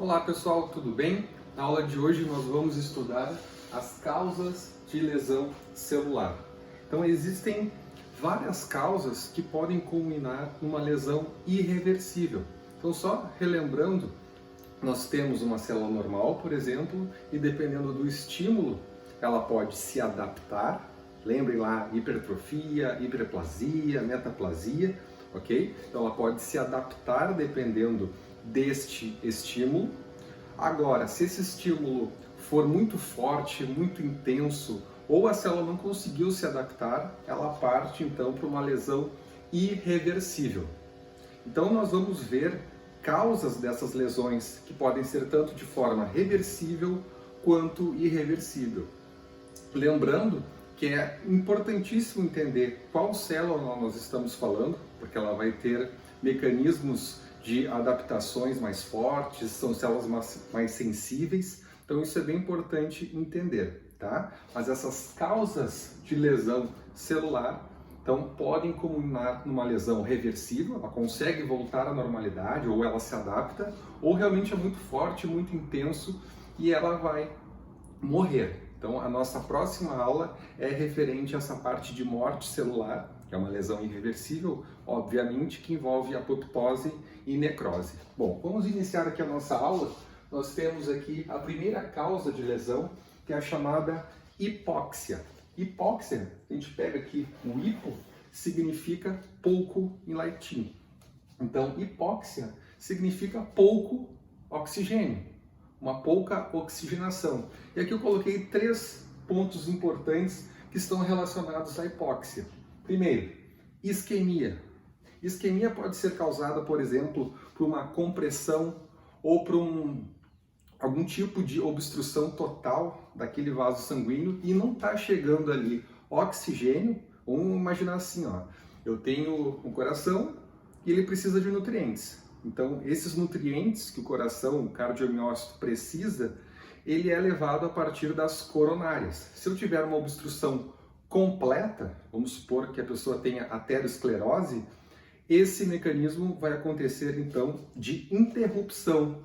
Olá pessoal, tudo bem? Na aula de hoje nós vamos estudar as causas de lesão celular. Então existem várias causas que podem culminar numa lesão irreversível. Então só relembrando, nós temos uma célula normal, por exemplo, e dependendo do estímulo, ela pode se adaptar. Lembrem lá, hipertrofia, hiperplasia, metaplasia, ok? Então ela pode se adaptar dependendo deste estímulo. Agora, se esse estímulo for muito forte, muito intenso, ou a célula não conseguiu se adaptar, ela parte então para uma lesão irreversível. Então nós vamos ver causas dessas lesões que podem ser tanto de forma reversível quanto irreversível. Lembrando que é importantíssimo entender qual célula nós estamos falando, porque ela vai ter mecanismos de adaptações mais fortes, são células mais sensíveis, então isso é bem importante entender, tá? Mas essas causas de lesão celular, então, podem culminar numa lesão reversível, ela consegue voltar à normalidade, ou ela se adapta, ou realmente é muito forte, muito intenso, e ela vai morrer. Então, a nossa próxima aula é referente a essa parte de morte celular, que é uma lesão irreversível, obviamente, que envolve apoptose e necrose. Bom, vamos iniciar aqui a nossa aula. Nós temos aqui a primeira causa de lesão, que é a chamada hipóxia. Hipóxia, a gente pega aqui o hipo, significa pouco em latim. Então, hipóxia significa pouco oxigênio, uma pouca oxigenação. E aqui eu coloquei 3 pontos importantes que estão relacionados à hipóxia. Primeiro, isquemia. Isquemia pode ser causada, por exemplo, por uma compressão ou por algum tipo de obstrução total daquele vaso sanguíneo e não está chegando ali oxigênio. Vamos imaginar assim, ó, eu tenho um coração e ele precisa de nutrientes. Então, esses nutrientes que o coração, o cardiomiócito precisa, ele é levado a partir das coronárias. Se eu tiver uma obstrução completa, vamos supor que a pessoa tenha aterosclerose, esse mecanismo vai acontecer então de interrupção.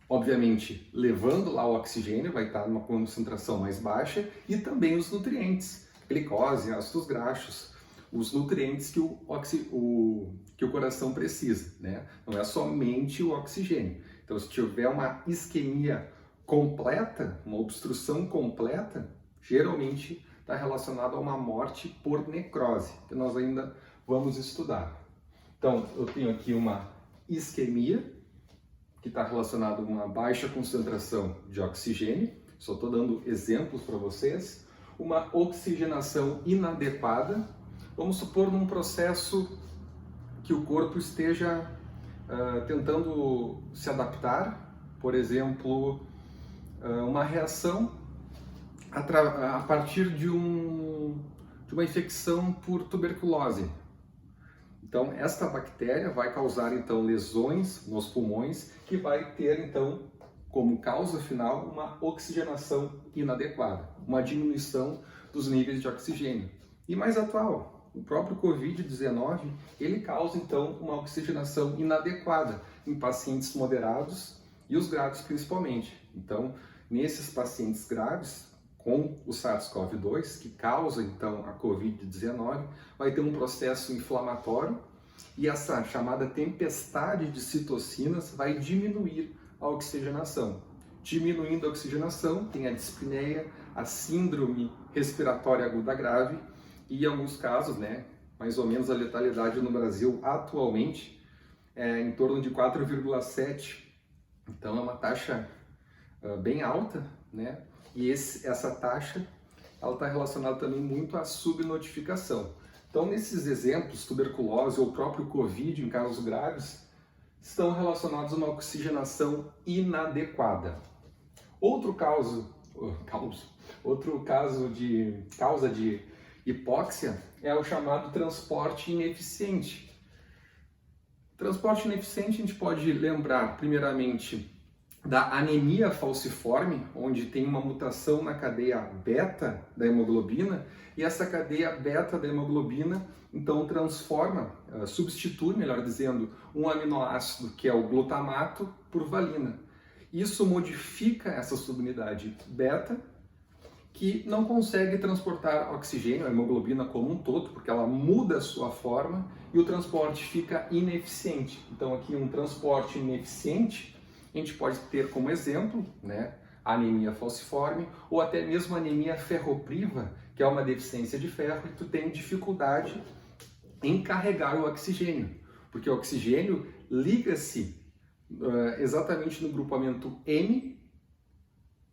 Obviamente, levando lá o oxigênio, vai estar numa concentração mais baixa, e também os nutrientes, glicose, ácidos graxos, os nutrientes que o coração precisa, né? Não é somente o oxigênio. Então, se tiver uma isquemia completa, uma obstrução completa, geralmente está relacionado a uma morte por necrose, que nós ainda vamos estudar. Então, eu tenho aqui uma isquemia, que está relacionado a uma baixa concentração de oxigênio, só estou dando exemplos para vocês, uma oxigenação inadequada, vamos supor num processo que o corpo esteja tentando se adaptar, por exemplo, uma reação a partir de uma infecção por tuberculose. Então, esta bactéria vai causar, então, lesões nos pulmões, que vai ter, então, como causa final, uma oxigenação inadequada, uma diminuição dos níveis de oxigênio. E mais atual, o próprio Covid-19, ele causa, então, uma oxigenação inadequada em pacientes moderados e os graves principalmente. Então, nesses pacientes graves, com o SARS-CoV-2, que causa então a Covid-19, vai ter um processo inflamatório e essa chamada tempestade de citocinas vai diminuir a oxigenação. Diminuindo a oxigenação, tem a dispneia, a síndrome respiratória aguda grave e, em alguns casos, né, mais ou menos a letalidade no Brasil atualmente é em torno de 4,7. Então é uma taxa bem alta, né? E essa taxa está relacionada também muito à subnotificação. Então, nesses exemplos, tuberculose ou próprio Covid, em casos graves, estão relacionados a uma oxigenação inadequada. Outro caso de causa de hipóxia é o chamado transporte ineficiente. Transporte ineficiente a gente pode lembrar, primeiramente, da anemia falciforme, onde tem uma mutação na cadeia beta da hemoglobina, e essa cadeia beta da hemoglobina então substitui, melhor dizendo, um aminoácido que é o glutamato por valina. Isso modifica essa subunidade beta, que não consegue transportar oxigênio, a hemoglobina como um todo, porque ela muda a sua forma e o transporte fica ineficiente. Então aqui um transporte ineficiente, a gente pode ter como exemplo, né, a anemia falciforme ou até mesmo a anemia ferropriva, que é uma deficiência de ferro e tu tem dificuldade em carregar o oxigênio, porque o oxigênio liga-se exatamente no grupamento M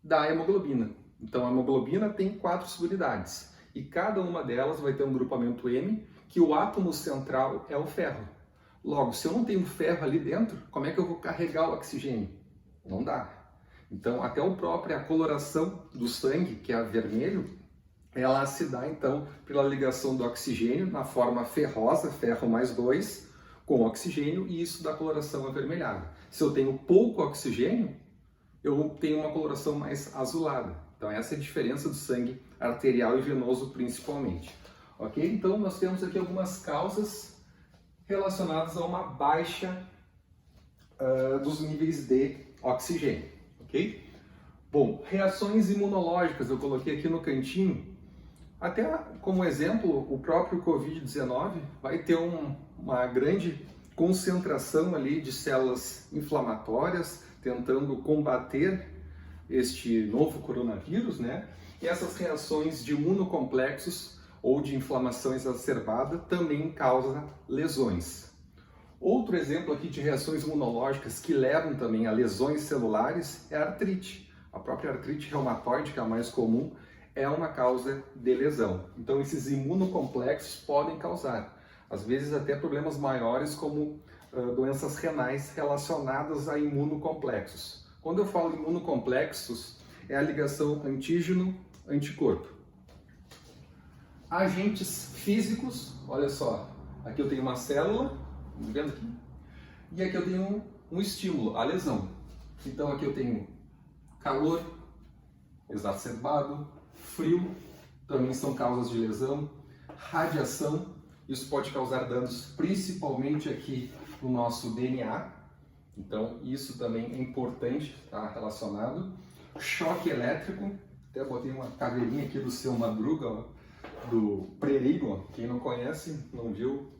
da hemoglobina. Então a hemoglobina tem 4 subunidades e cada uma delas vai ter um grupamento M, que o átomo central é o ferro. Logo, se eu não tenho ferro ali dentro, como é que eu vou carregar o oxigênio? Não dá. Então até a própria coloração do sangue, que é vermelho, ela se dá então pela ligação do oxigênio na forma ferrosa, ferro mais 2, com oxigênio, e isso dá coloração avermelhada. Se eu tenho pouco oxigênio, eu tenho uma coloração mais azulada. Então essa é a diferença do sangue arterial e venoso principalmente. Ok? Então nós temos aqui algumas causas relacionadas a uma baixa dos níveis de oxigênio. Ok? Bom, reações imunológicas eu coloquei aqui no cantinho. Até como exemplo, o próprio Covid-19 vai ter uma grande concentração ali de células inflamatórias tentando combater este novo coronavírus, né? E essas reações de imunocomplexos ou de inflamação exacerbada também causam lesões. Outro exemplo aqui de reações imunológicas que levam também a lesões celulares é a artrite. A própria artrite reumatoide, que é a mais comum, é uma causa de lesão. Então esses imunocomplexos podem causar, às vezes até problemas maiores como doenças renais relacionadas a imunocomplexos. Quando eu falo imunocomplexos, é a ligação antígeno-anticorpo. Agentes físicos, olha só, aqui eu tenho uma célula, tá vendo aqui? E aqui eu tenho um estímulo, a lesão. Então aqui eu tenho calor exacerbado, frio, também são causas de lesão, radiação, isso pode causar danos principalmente aqui no nosso DNA, então isso também é importante, tá relacionado. Choque elétrico, até botei uma caveirinha aqui do Seu Madruga, ó, do Prerigo, quem não conhece, não viu,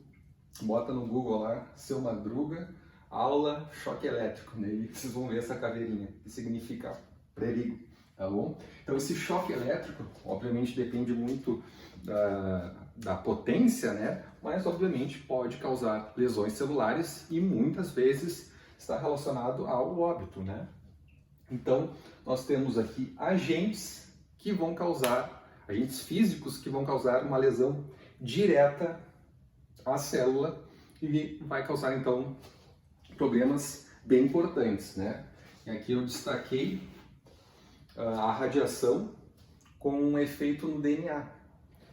bota no Google lá, Seu Madruga, aula choque elétrico, né? Vocês vão ver essa caveirinha, que significa Prerigo. Tá bom? Então esse choque elétrico, obviamente depende muito da potência, né? Mas obviamente pode causar lesões celulares e muitas vezes está relacionado ao óbito, né? Então nós temos aqui agentes físicos que vão causar uma lesão direta à célula e vai causar então problemas bem importantes, né? E aqui eu destaquei a radiação com um efeito no DNA.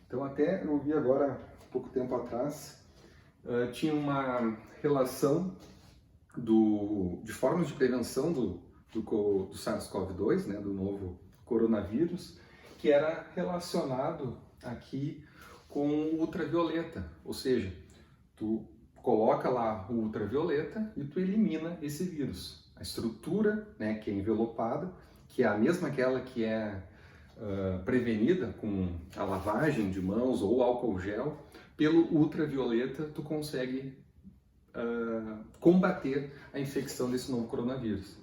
Então até eu vi agora, pouco tempo atrás, tinha uma relação de formas de prevenção do SARS-CoV-2, né, do novo coronavírus, que era relacionado aqui com o ultravioleta, ou seja, tu coloca lá o ultravioleta e tu elimina esse vírus. A estrutura, né, que é envelopada, que é a mesma aquela que é prevenida com a lavagem de mãos ou álcool gel, pelo ultravioleta tu consegue combater a infecção desse novo coronavírus.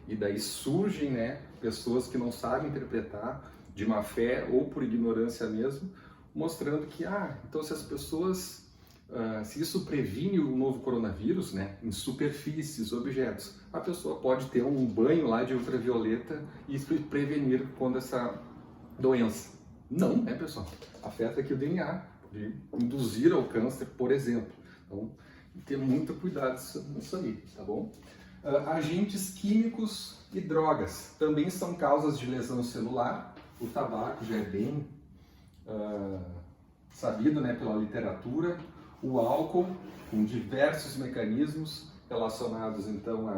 E daí surgem, né, pessoas que não sabem interpretar, de má fé ou por ignorância mesmo, mostrando que, então se as pessoas, se isso previne o novo coronavírus, né, em superfícies, objetos, a pessoa pode ter um banho lá de ultravioleta e prevenir contra essa doença. Não, né, pessoal? Afeta aqui o DNA, pode induzir ao câncer, por exemplo. Então, ter muito cuidado nisso aí, tá bom? Agentes químicos e drogas também são causas de lesão celular. O tabaco já é bem sabido, né, pela literatura. O álcool, com diversos mecanismos relacionados então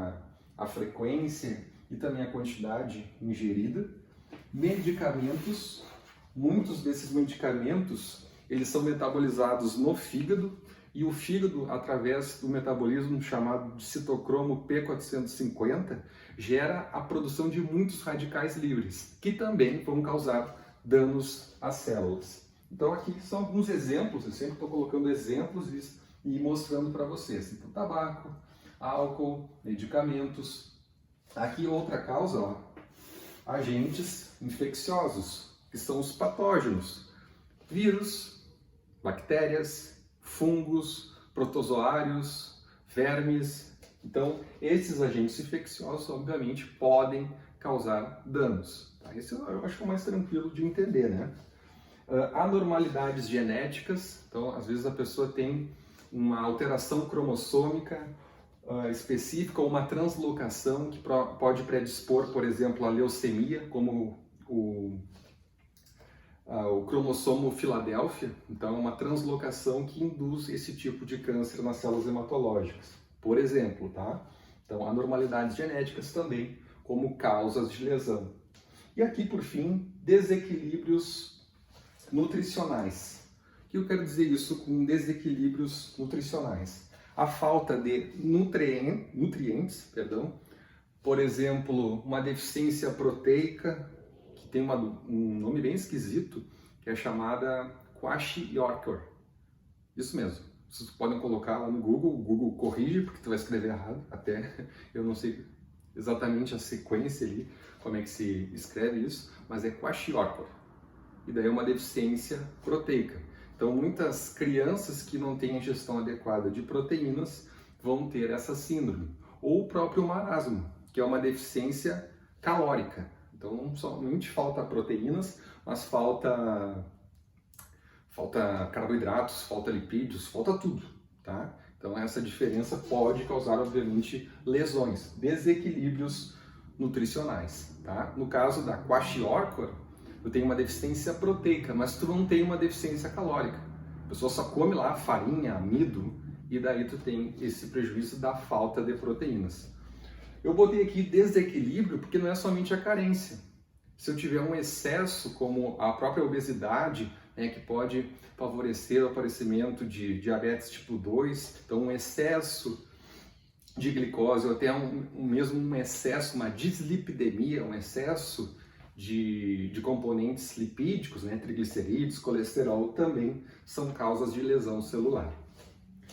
à frequência e também à quantidade ingerida. Medicamentos, muitos desses medicamentos eles são metabolizados no fígado e o fígado, através do metabolismo chamado de citocromo P450, gera a produção de muitos radicais livres, que também vão causar danos às células. Então aqui são alguns exemplos, eu sempre estou colocando exemplos e mostrando para vocês. Então, tabaco, álcool, medicamentos. Aqui outra causa, ó, agentes infecciosos, que são os patógenos, vírus, bactérias, fungos, protozoários, vermes. Então, esses agentes infecciosos, obviamente, podem causar danos. Tá? Esse eu acho que é o mais tranquilo de entender, né? Anormalidades genéticas, então, às vezes a pessoa tem uma alteração cromossômica específica ou uma translocação que pode predispor, por exemplo, a leucemia, como o cromossomo Filadélfia. Então, é uma translocação que induz esse tipo de câncer nas células hematológicas, por exemplo, tá? Então, anormalidades genéticas também como causas de lesão. E aqui, por fim, desequilíbrios nutricionais. O que eu quero dizer isso com desequilíbrios nutricionais? A falta de nutrientes, por exemplo, uma deficiência proteica, que tem um nome bem esquisito, que é chamada Kwashiorkor. Isso mesmo. Vocês podem colocar lá no Google, o Google corrige, porque tu vai escrever errado, até eu não sei exatamente a sequência ali, como é que se escreve isso, mas é Kwashiorkor. E daí é uma deficiência proteica. Então, muitas crianças que não têm ingestão adequada de proteínas vão ter essa síndrome. Ou o próprio marasmo, que é uma deficiência calórica. Então, não somente falta proteínas, mas falta carboidratos, falta lipídios, falta tudo, tá? Então, essa diferença pode causar, obviamente, lesões, desequilíbrios nutricionais, tá? No caso da Kwashiorkor, eu tenho uma deficiência proteica, mas tu não tem uma deficiência calórica. A pessoa só come lá farinha, amido, e daí tu tem esse prejuízo da falta de proteínas. Eu botei aqui desequilíbrio porque não é somente a carência. Se eu tiver um excesso, como a própria obesidade, né, que pode favorecer o aparecimento de diabetes tipo 2, então um excesso de glicose, ou até mesmo um excesso, uma dislipidemia, um excesso de componentes lipídicos, né, triglicerídeos, colesterol, também são causas de lesão celular.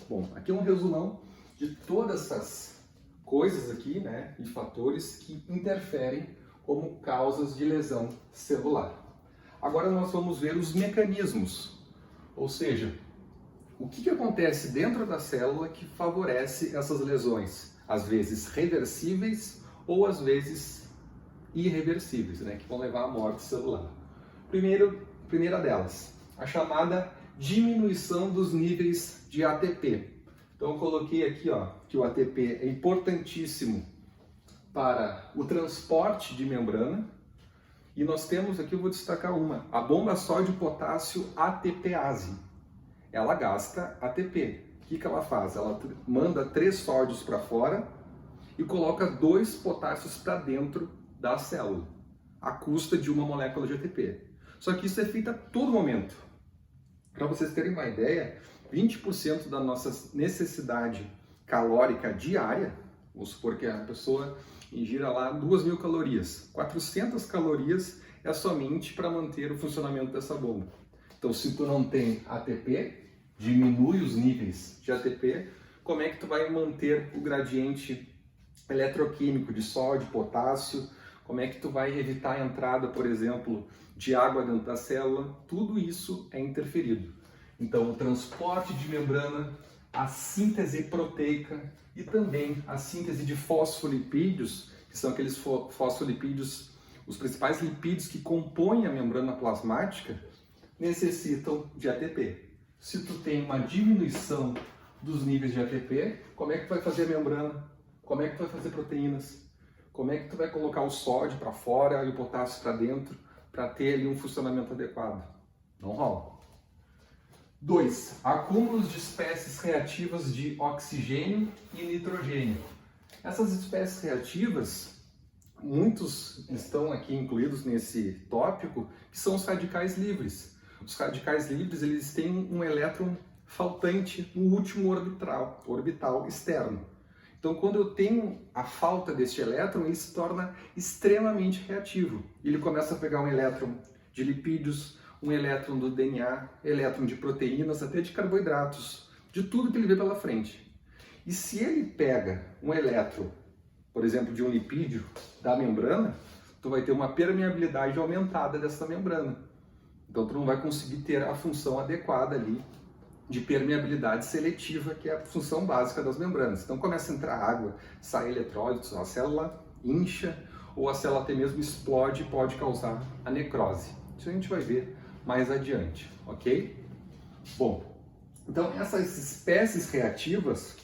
Bom, aqui é um resumão de todas essas coisas aqui, né, e fatores que interferem como causas de lesão celular. Agora nós vamos ver os mecanismos, ou seja, o que acontece dentro da célula que favorece essas lesões, às vezes reversíveis ou às vezes irreversíveis, né, que vão levar à morte celular. Primeira delas, a chamada diminuição dos níveis de ATP. Então eu coloquei aqui, ó, que o ATP é importantíssimo para o transporte de membrana, e nós temos aqui, eu vou destacar a bomba sódio-potássio ATPase. Ela gasta ATP. O que ela faz? Ela manda 3 sódios para fora e coloca 2 potássios para dentro da célula, à custa de uma molécula de ATP. Só que isso é feito a todo momento. Para vocês terem uma ideia, 20% da nossa necessidade calórica diária, vamos supor que a pessoa ingira lá 2.000 calorias, 400 calorias é somente para manter o funcionamento dessa bomba. Então, se tu não tem ATP, diminui os níveis de ATP, como é que tu vai manter o gradiente eletroquímico de sódio, potássio? Como é que tu vai evitar a entrada, por exemplo, de água dentro da célula? Tudo isso é interferido. Então, o transporte de membrana, a síntese proteica e também a síntese de fosfolipídios, que são aqueles fosfolipídios, os principais lipídios que compõem a membrana plasmática, necessitam de ATP. Se tu tem uma diminuição dos níveis de ATP, como é que tu vai fazer a membrana? Como é que tu vai fazer proteínas? Como é que tu vai colocar o sódio para fora e o potássio para dentro para ter ali um funcionamento adequado? Não rola. 2. Acúmulos de espécies reativas de oxigênio e nitrogênio. Essas espécies reativas, muitos estão aqui incluídos nesse tópico, que são os radicais livres. Os radicais livres, eles têm um elétron faltante no último orbital externo. Então, quando eu tenho a falta deste elétron, ele se torna extremamente reativo. Ele começa a pegar um elétron de lipídios, um elétron do DNA, elétron de proteínas, até de carboidratos, de tudo que ele vê pela frente. E se ele pega um elétron, por exemplo, de um lipídio da membrana, tu vai ter uma permeabilidade aumentada dessa membrana. Então, tu não vai conseguir ter a função adequada ali de permeabilidade seletiva, que é a função básica das membranas. Então começa a entrar água, sai eletrólitos, a célula incha ou a célula até mesmo explode e pode causar a necrose. Isso a gente vai ver mais adiante, ok? Bom, então essas espécies reativas,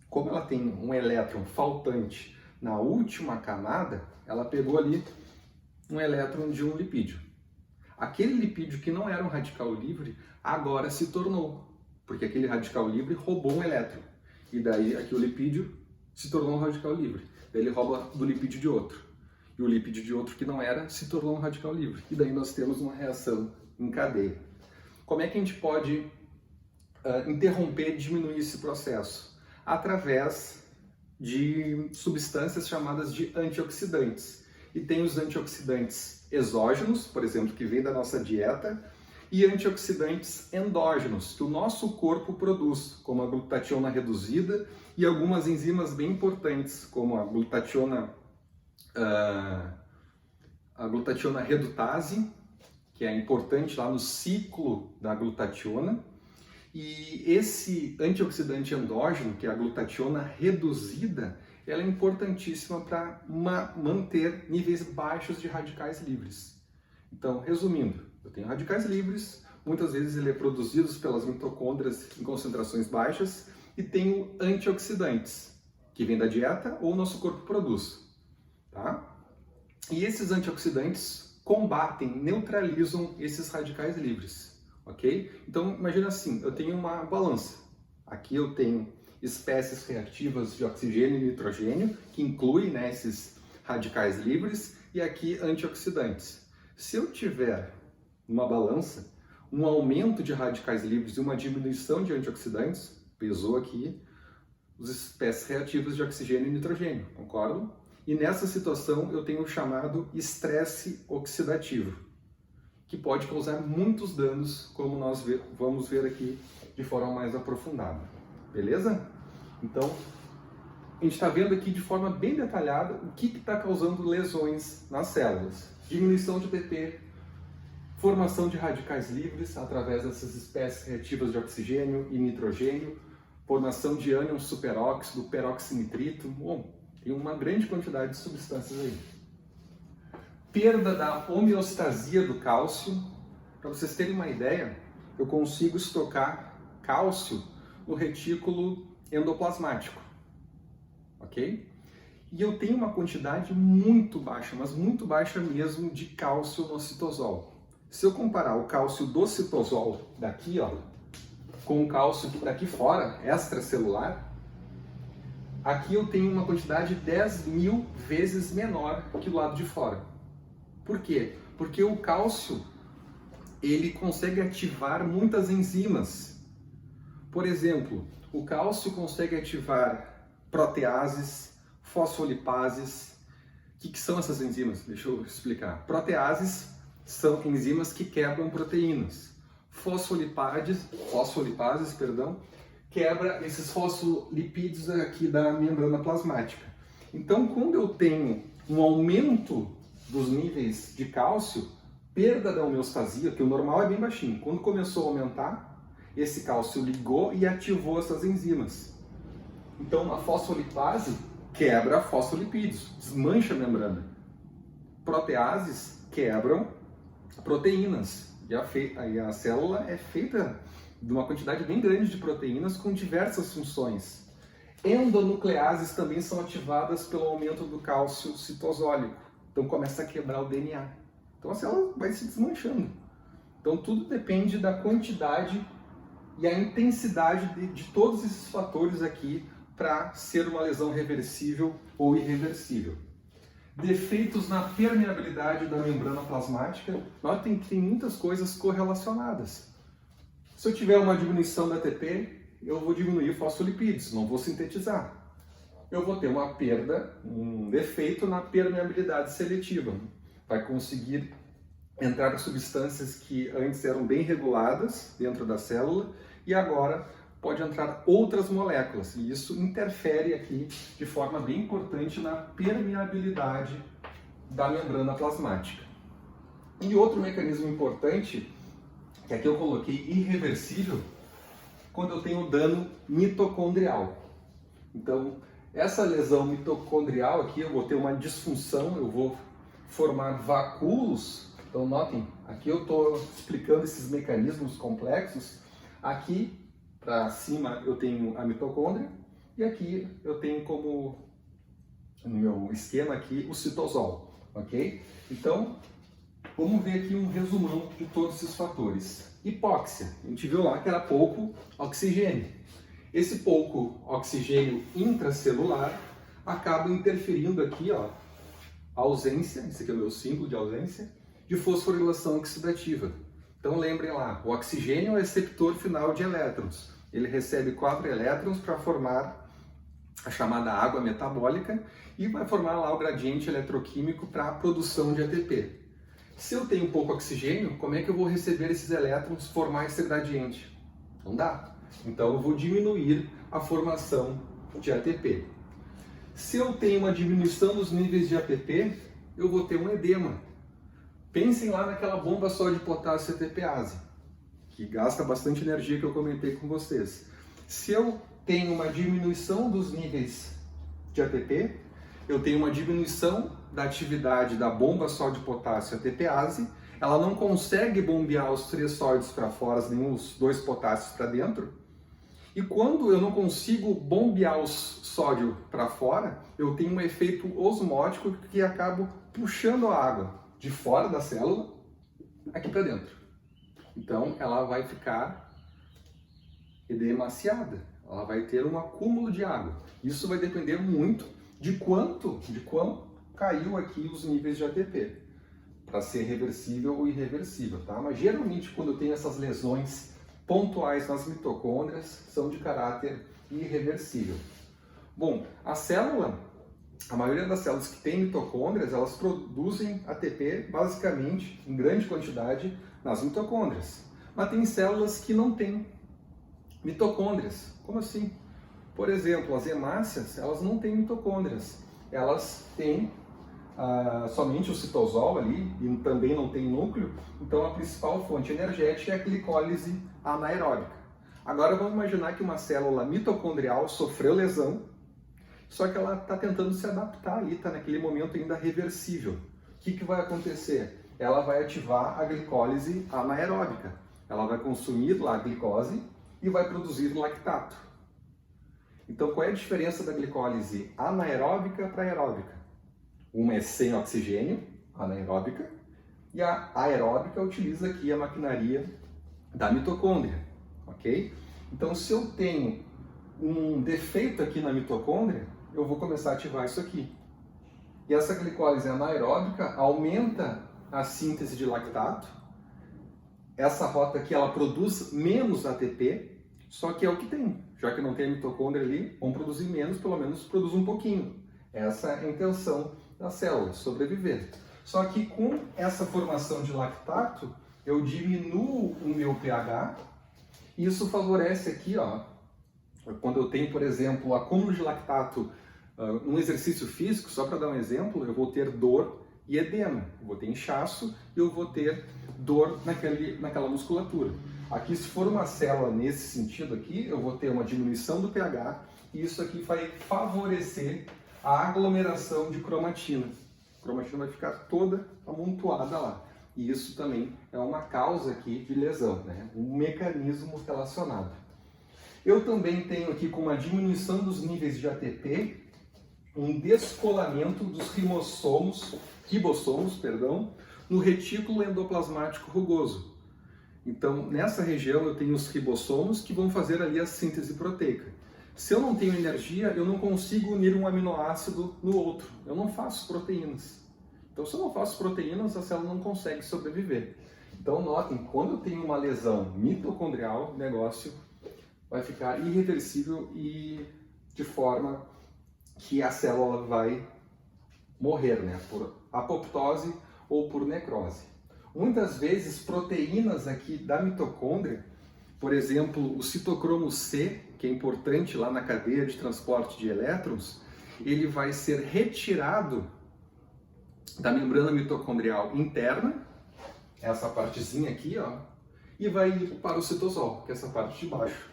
como ela tem um elétron faltante na última camada, ela pegou ali um elétron de um lipídio. Aquele lipídio que não era um radical livre, agora se tornou, porque aquele radical livre roubou um elétron. E daí aqui o lipídio se tornou um radical livre. Daí ele rouba do lipídio de outro. E o lipídio de outro que não era se tornou um radical livre. E daí nós temos uma reação em cadeia. Como é que a gente pode interromper e diminuir esse processo? Através de substâncias chamadas de antioxidantes. E tem os antioxidantes exógenos, por exemplo, que vêm da nossa dieta, e antioxidantes endógenos, que o nosso corpo produz, como a glutationa reduzida e algumas enzimas bem importantes, como a glutationa redutase, que é importante lá no ciclo da glutationa, e esse antioxidante endógeno, que é a glutationa reduzida, ela é importantíssima para manter níveis baixos de radicais livres. Então, resumindo, eu tenho radicais livres, muitas vezes ele é produzido pelas mitocôndrias em concentrações baixas, e tenho antioxidantes, que vêm da dieta ou o nosso corpo produz. Tá? E esses antioxidantes combatem, neutralizam esses radicais livres. Ok? Então, imagina assim, eu tenho uma balança. Aqui eu tenho espécies reativas de oxigênio e nitrogênio, que incluem, né, esses radicais livres, e aqui antioxidantes. Se eu tiver uma balança um aumento de radicais livres e uma diminuição de antioxidantes, pesou aqui as espécies reativas de oxigênio e nitrogênio, concordo? E nessa situação eu tenho o chamado estresse oxidativo, que pode causar muitos danos, como nós vamos ver aqui de forma mais aprofundada. Beleza? Então, a gente está vendo aqui de forma bem detalhada o que está causando lesões nas células. Diminuição de ATP, formação de radicais livres através dessas espécies reativas de oxigênio e nitrogênio, formação de ânion superóxido, peroxinitrito, bom, tem uma grande quantidade de substâncias aí. Perda da homeostasia do cálcio. Para vocês terem uma ideia, eu consigo estocar cálcio no retículo endoplasmático, ok? E eu tenho uma quantidade muito baixa, mas muito baixa mesmo, de cálcio no citosol. Se eu comparar o cálcio do citosol daqui, ó, com o cálcio daqui fora, extracelular, aqui eu tenho uma quantidade 10.000 vezes menor que do lado de fora. Por quê? Porque o cálcio, ele consegue ativar muitas enzimas. Por exemplo, o cálcio consegue ativar proteases, fosfolipases. O que são essas enzimas? Deixa eu explicar. Proteases são enzimas que quebram proteínas. Fosfolipases, quebra esses fosfolipídios aqui da membrana plasmática. Então, quando eu tenho um aumento dos níveis de cálcio, perda da homeostasia, que o normal é bem baixinho. Quando começou a aumentar, esse cálcio ligou e ativou essas enzimas. Então, a fosfolipase quebra fosfolipídios, desmancha a membrana. Proteases quebram proteínas. E a célula é feita de uma quantidade bem grande de proteínas com diversas funções. Endonucleases também são ativadas pelo aumento do cálcio citosólico. Então começa a quebrar o DNA. Então a célula vai se desmanchando. Então tudo depende da quantidade e a intensidade de todos esses fatores aqui para ser uma lesão reversível ou irreversível. Defeitos na permeabilidade da membrana plasmática. Notem que tem muitas coisas correlacionadas. Se eu tiver uma diminuição da ATP, eu vou diminuir fosfolipídios, não vou sintetizar. Eu vou ter uma perda, um defeito na permeabilidade seletiva. Vai conseguir entrar substâncias que antes eram bem reguladas dentro da célula e agora pode entrar outras moléculas. E isso interfere aqui de forma bem importante na permeabilidade da membrana plasmática. E outro mecanismo importante, que aqui eu coloquei irreversível, quando eu tenho dano mitocondrial. Então, essa lesão mitocondrial aqui, eu vou ter uma disfunção, eu vou formar vacúolos. Então, notem, aqui eu estou explicando esses mecanismos complexos. Aqui, para cima, eu tenho a mitocôndria e aqui eu tenho como, no meu esquema aqui, o citosol, ok? Então, vamos ver aqui um resumão de todos esses fatores. Hipóxia, a gente viu lá que era pouco oxigênio. Esse pouco oxigênio intracelular acaba interferindo aqui, ó, a ausência, esse aqui é o meu símbolo de ausência, de fosforilação oxidativa. Então lembrem lá, o oxigênio é o receptor final de elétrons. Ele recebe 4 elétrons para formar a chamada água metabólica e vai formar lá o gradiente eletroquímico para a produção de ATP. Se eu tenho pouco oxigênio, como é que eu vou receber esses elétrons, formar esse gradiente? Não dá. Então eu vou diminuir a formação de ATP. Se eu tenho uma diminuição dos níveis de ATP, eu vou ter um edema. Pensem lá naquela bomba só de potássio ATPase, que gasta bastante energia que eu comentei com vocês. Se eu tenho uma diminuição dos níveis de ATP, eu tenho uma diminuição da atividade da bomba só de potássio ATPase, ela não consegue bombear os 3 sódios para fora, nem os 2 potássios para dentro. E quando eu não consigo bombear o sódio para fora, eu tenho um efeito osmótico que acabo puxando a água de fora da célula aqui para dentro. Então ela vai ficar edemaciada, ela vai ter um acúmulo de água. Isso vai depender muito de quão caiu aqui os níveis de ATP, para ser reversível ou irreversível, tá? Mas geralmente quando eu tenho essas lesões pontuais nas mitocôndrias, são de caráter irreversível. Bom, a célula, a maioria das células que tem mitocôndrias, elas produzem ATP basicamente em grande quantidade nas mitocôndrias. Mas tem células que não têm mitocôndrias. Como assim? Por exemplo, as hemácias, elas não têm mitocôndrias. Elas têm somente o citosol ali e também não tem núcleo. Então a principal fonte energética é a glicólise anaeróbica. Agora vamos imaginar que uma célula mitocondrial sofreu lesão, só que ela está tentando se adaptar ali, está naquele momento ainda reversível. O que vai acontecer? Ela vai ativar a glicólise anaeróbica. Ela vai consumir lá a glicose e vai produzir lactato. Então qual é a diferença da glicólise anaeróbica para aeróbica? Uma é sem oxigênio, anaeróbica, e a aeróbica utiliza aqui a maquinaria da mitocôndria, ok? Então se eu tenho um defeito aqui na mitocôndria, eu vou começar a ativar isso aqui. E essa glicólise anaeróbica aumenta a síntese de lactato. Essa rota aqui, ela produz menos ATP, só que é o que tem. Já que não tem a mitocôndria ali, vão produzir menos, pelo menos produz um pouquinho. Essa é a intenção da célula, sobreviver. Só que com essa formação de lactato, eu diminuo o meu pH, e isso favorece aqui, ó, quando eu tenho, por exemplo, o acúmulo de lactato num exercício físico, só para dar um exemplo, eu vou ter dor e edema, eu vou ter inchaço e eu vou ter dor naquela musculatura. Aqui, se for uma célula nesse sentido aqui, eu vou ter uma diminuição do pH e isso aqui vai favorecer a aglomeração de cromatina. A cromatina vai ficar toda amontoada lá. E isso também é uma causa aqui de lesão, né? Um mecanismo relacionado. Eu também tenho aqui, com uma diminuição dos níveis de ATP, um descolamento dos ribossomos, no retículo endoplasmático rugoso. Então, nessa região eu tenho os ribossomos que vão fazer ali a síntese proteica. Se eu não tenho energia, eu não consigo unir um aminoácido no outro. Eu não faço proteínas. Então, se eu não faço proteínas, a célula não consegue sobreviver. Então notem, quando eu tenho uma lesão mitocondrial, o negócio vai ficar irreversível e de forma que a célula vai morrer, né? Por apoptose ou por necrose. Muitas vezes proteínas aqui da mitocôndria, por exemplo, o citocromo C, que é importante lá na cadeia de transporte de elétrons, ele vai ser retirado da membrana mitocondrial interna, essa partezinha aqui, ó, e vai ir para o citosol, que é essa parte de baixo.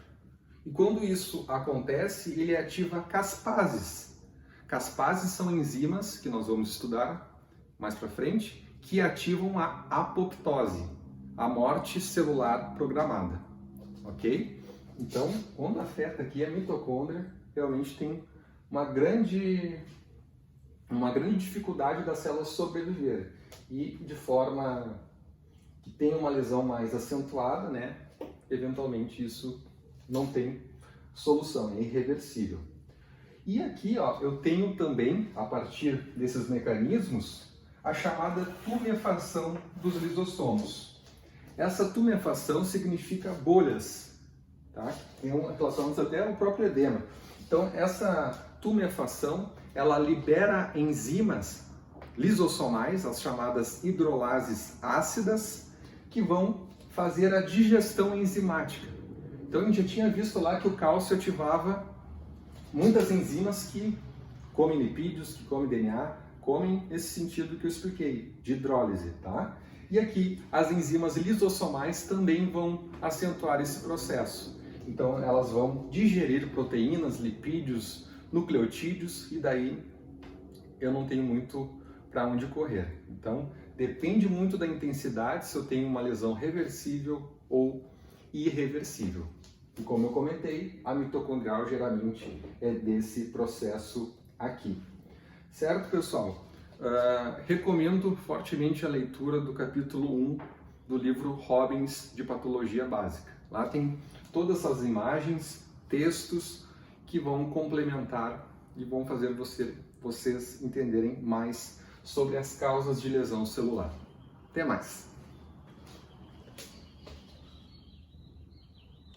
E quando isso acontece, ele ativa caspases. Caspases são enzimas, que nós vamos estudar mais para frente, que ativam a apoptose, a morte celular programada, ok? Então, quando afeta aqui a mitocôndria, realmente tem uma grande dificuldade da célula sobreviver. E de forma que tem uma lesão mais acentuada, né? Eventualmente isso não tem solução, é irreversível. E aqui, ó, eu tenho também, a partir desses mecanismos, a chamada tumefação dos lisossomos. Essa tumefação significa bolhas, tá? Relacionadas até ao próprio edema. Então, essa tumefação, ela libera enzimas lisossomais, as chamadas hidrolases ácidas, que vão fazer a digestão enzimática. Então, a gente já tinha visto lá que o cálcio ativava muitas enzimas que comem lipídios, que comem DNA, comem nesse sentido que eu expliquei, de hidrólise, tá? E aqui as enzimas lisossomais também vão acentuar esse processo. Então elas vão digerir proteínas, lipídios, nucleotídeos e daí eu não tenho muito para onde correr. Então depende muito da intensidade, se eu tenho uma lesão reversível ou irreversível. E como eu comentei, a mitocondrial geralmente é desse processo aqui. Certo, pessoal? Recomendo fortemente a leitura do capítulo 1 do livro Robbins de Patologia Básica. Lá tem todas essas imagens, textos que vão complementar e vão fazer vocês entenderem mais sobre as causas de lesão celular. Até mais!